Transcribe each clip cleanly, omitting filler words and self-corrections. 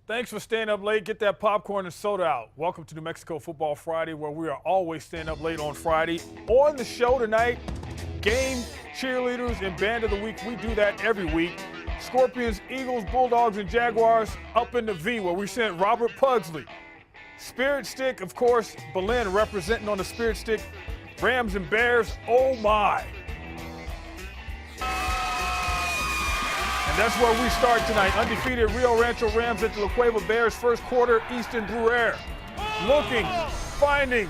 Thanks for staying up late. Get that popcorn and soda out. Welcome to New Mexico Football Friday, where we are always staying up late on Friday. On the show tonight, game, cheerleaders, and band of the week. We do that every week. Scorpions, Eagles, Bulldogs, and Jaguars up in the V, where we sent Robert Pugsley. Spirit Stick, of course, Belen representing on the Spirit Stick. Rams and Bears, oh my. And that's where we start tonight. Undefeated Rio Rancho Rams at the La Cueva Bears, first quarter, Easton Brewer. Looking, finding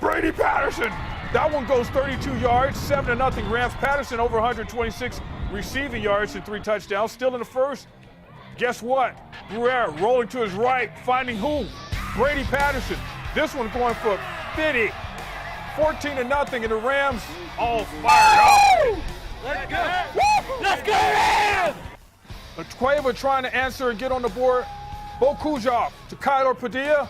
Brady Patterson. That one goes 32 yards, 7-0 Rams. Patterson over 126 receiving yards and 3 touchdowns. Still in the first. Guess what? Brewer rolling to his right, finding who? Brady Patterson. This one going for 50. 14-0, and the Rams all fired up. Let's go! Let's go, Rams! La Cueva trying to answer and get on the board. Bo Kujov to Kyler Padilla.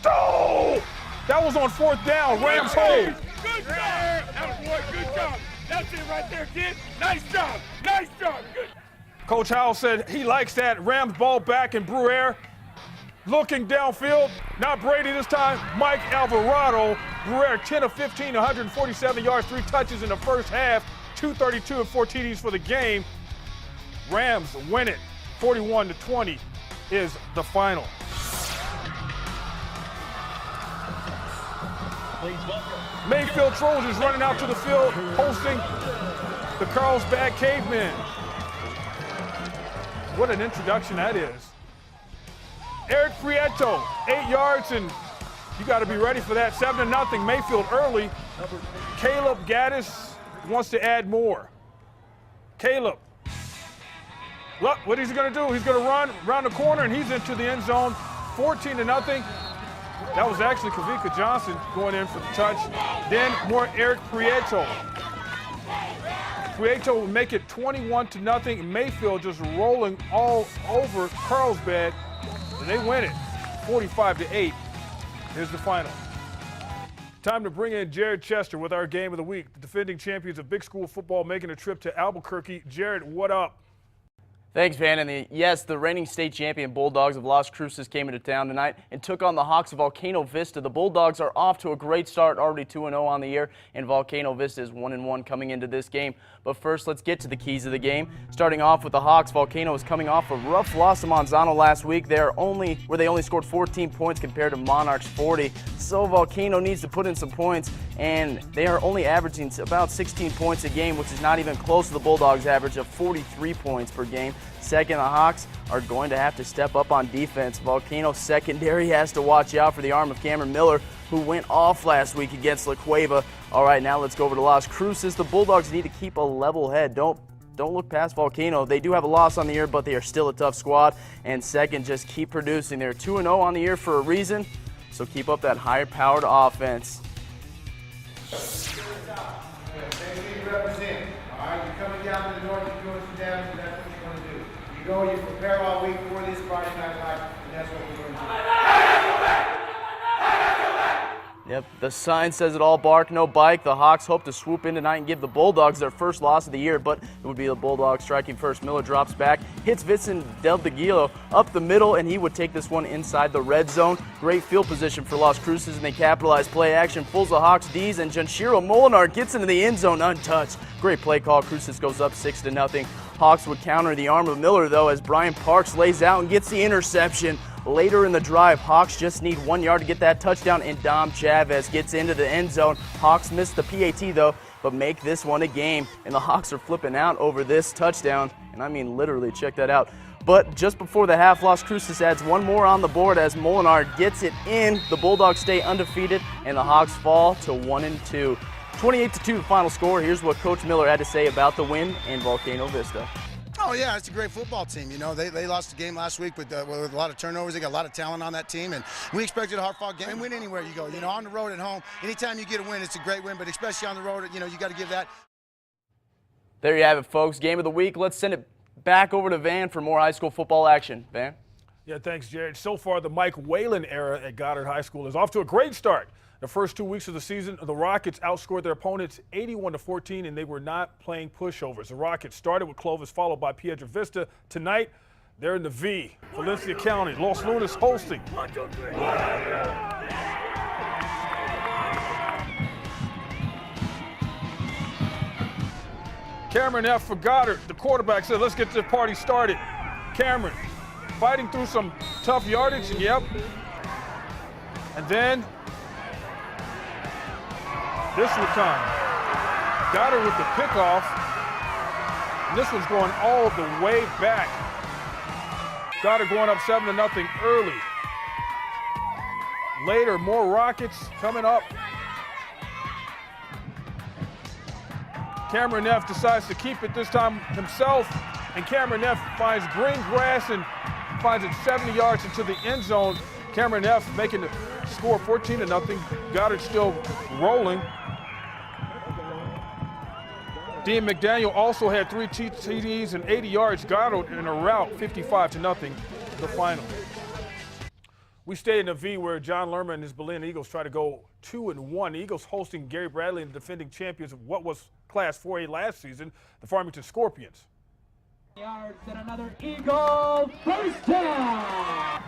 Oh! That was on 4th down. Rams hold. Good job! That was boy, good job. That's it right there, kid. Nice job. Nice job. Good. Coach Howell said he likes that. Rams ball back, and Brewer looking downfield. Not Brady this time. Mike Alvarado. Brewer 10 of 15, 147 yards, 3 touches in the first half. 232 and 4 TDs for the game. Rams win it. 41-20 is the final. Mayfield Trojans running out to the field, hosting the Carlsbad Cavemen. What an introduction that is. Eric Prieto, 8 yards, and you got to be ready for that. 7-0 Mayfield early. Caleb Gaddis wants to add more. Caleb, look, what is he going to do? He's going to run around the corner, and he's into the end zone. 14-0. That was actually Kavika Johnson going in for the touch. Then more Eric Prieto. Prieto will make it 21-0. Mayfield just rolling all over Carlsbad, and they win it 45-8. Here's the final. Time to bring in Jared Chester with our game of the week. The defending champions of big school football making a trip to Albuquerque. Jared, what up? Thanks, Van. And yes, the reigning state champion Bulldogs of Las Cruces came into town tonight and took on the Hawks of Volcano Vista. The Bulldogs are off to a great start, already 2-0 on the year, and Volcano Vista is 1-1 coming into this game. But first, let's get to the keys of the game. Starting off with the Hawks, Volcano is coming off a rough loss to Manzano last week. They only scored 14 points compared to Monarchs 40. So Volcano needs to put in some points, and they are only averaging about 16 points a game, which is not even close to the Bulldogs' average of 43 points per game. Second, the Hawks are going to have to step up on defense. Volcano secondary has to watch out for the arm of Cameron Miller, who went off last week against La Cueva. All right, now let's go over to Las Cruces. The Bulldogs need to keep a level head. Don't look past Volcano. They do have a loss on the year, but they are still a tough squad. And second, just keep producing. They're 2-0 on the year for a reason, so keep up that high-powered offense. Represent. All right, you're coming down to the north, you're doing some damage, and that's what you're going to do. You go, you prepare all week for this Friday night life, and that's what we're going to do. Yep, the sign says it all, bark, no bike. The Hawks hope to swoop in tonight and give the Bulldogs their first loss of the year, but it would be the Bulldogs striking first. Miller drops back, hits Vincent Del Deguilo up the middle, and he would take this one inside the red zone. Great field position for Las Cruces, and they capitalize. Play action, pulls the Hawks D's, and Janshiro Molinar gets into the end zone untouched. Great play call. Cruces goes up 6-0. Hawks would counter the arm of Miller, though, as Brian Parks lays out and gets the interception. Later in the drive, Hawks just need 1 yard to get that touchdown, and Dom Chavez gets into the end zone. Hawks miss the PAT, though, but make this one a game, and the Hawks are flipping out over this touchdown, and I mean literally, check that out. But just before the half, Las Cruces adds one more on the board as Molinar gets it in. The Bulldogs stay undefeated, and the Hawks fall to 1-2. 28-2 the final score. Here's what Coach Miller had to say about the win in Volcano Vista. Oh, yeah, it's a great football team. You know, they lost the game last week with a lot of turnovers. They got a lot of talent on that team, and we expected a hard-fought game. And win anywhere you go. You know, on the road, at home, anytime you get a win, it's a great win, but especially on the road, you know, you got to give that. There you have it, folks. Game of the week. Let's send it back over to Van for more high school football action. Van? Yeah, thanks, Jared. So far, the Mike Whalen era at Goddard High School is off to a great start. The first 2 weeks of the season, the Rockets outscored their opponents 81-14, and they were not playing pushovers. The Rockets started with Clovis, followed by Piedra Vista. Tonight, They're in the V, Valencia County, Los Lunas hosting. Cameron F. for Goddard, the quarterback, said, let's get this party started. Cameron fighting through some tough yardage, and yep. And then this would come. Goddard with the pickoff. And this one's going all the way back. Goddard going up 7-0 early. Later, more Rockets coming up. Cameron Neff decides to keep it this time himself, and Cameron Neff finds green grass and finds it 70 yards into the end zone. Cameron Neff making the score 14-0. Goddard still rolling. Dean McDaniel also had 3 TDs and 80 yards. Goddard in a rout, 55-0, the final. We stay in the V where John Lerman and his Belen Eagles try to go 2-1. Eagles hosting Gary Bradley and the defending champions of what was Class 4A last season, the Farmington Scorpions. Yards and another Eagle first down.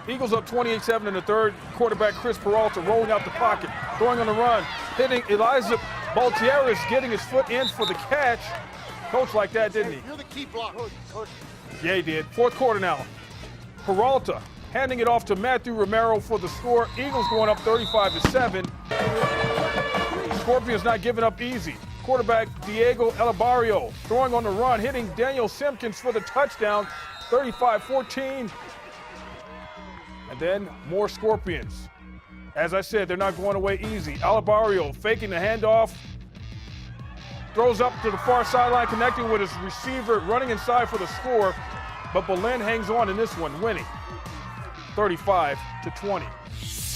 Eagles up 28-7 in the third. Quarterback Chris Peralta rolling out the pocket, throwing on the run, hitting Elijah Baltieres, getting his foot in for the catch. Coach like that, didn't he? You're the key block. Yeah, he did. Fourth quarter now. Peralta handing it off to Matthew Romero for the score. Eagles going up 35-7. Scorpions not giving up easy. Quarterback Diego Elibario throwing on the run, hitting Daniel Simpkins for the touchdown, 35-14. And then more Scorpions. As I said, they're not going away easy. Elibario faking the handoff, throws up to the far sideline, connecting with his receiver, running inside for the score. But Belen hangs on in this one, winning 35-20.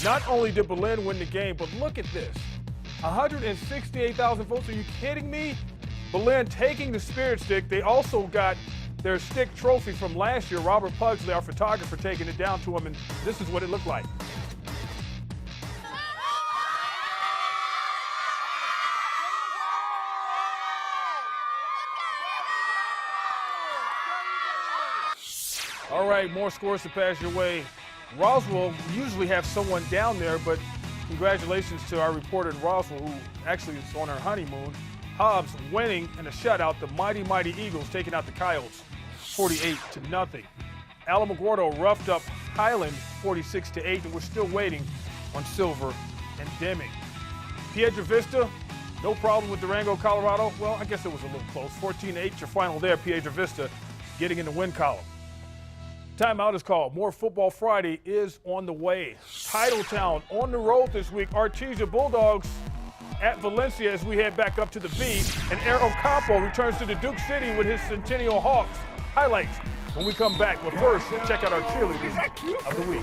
Not only did Belen win the game, but look at this. 168,000 votes, are you kidding me? Belen taking the Spirit Stick. They also got their stick trophy from last year. Robert Pugsley, our photographer, taking it down to him, and this is what it looked like. All right, more scores to pass your way. Roswell usually have someone down there, but congratulations to our reporter in Roswell, who actually is on her honeymoon. Hobbs winning in a shutout. The mighty, mighty Eagles taking out the Coyotes 48-0. Alamogordo roughed up Highland 46-8, and we're still waiting on Silver and Deming. Piedra Vista, no problem with Durango, Colorado. Well, I guess it was a little close. 14-8, your final there. Piedra Vista getting in the win column. Timeout is called. More Football Friday is on the way. Titletown on the road this week. Artesia Bulldogs at Valencia as we head back up to the V. And Air Ocampo returns to the Duke City with his Centennial Hawks. Highlights when we come back. But first, check out our cheerleaders of the week.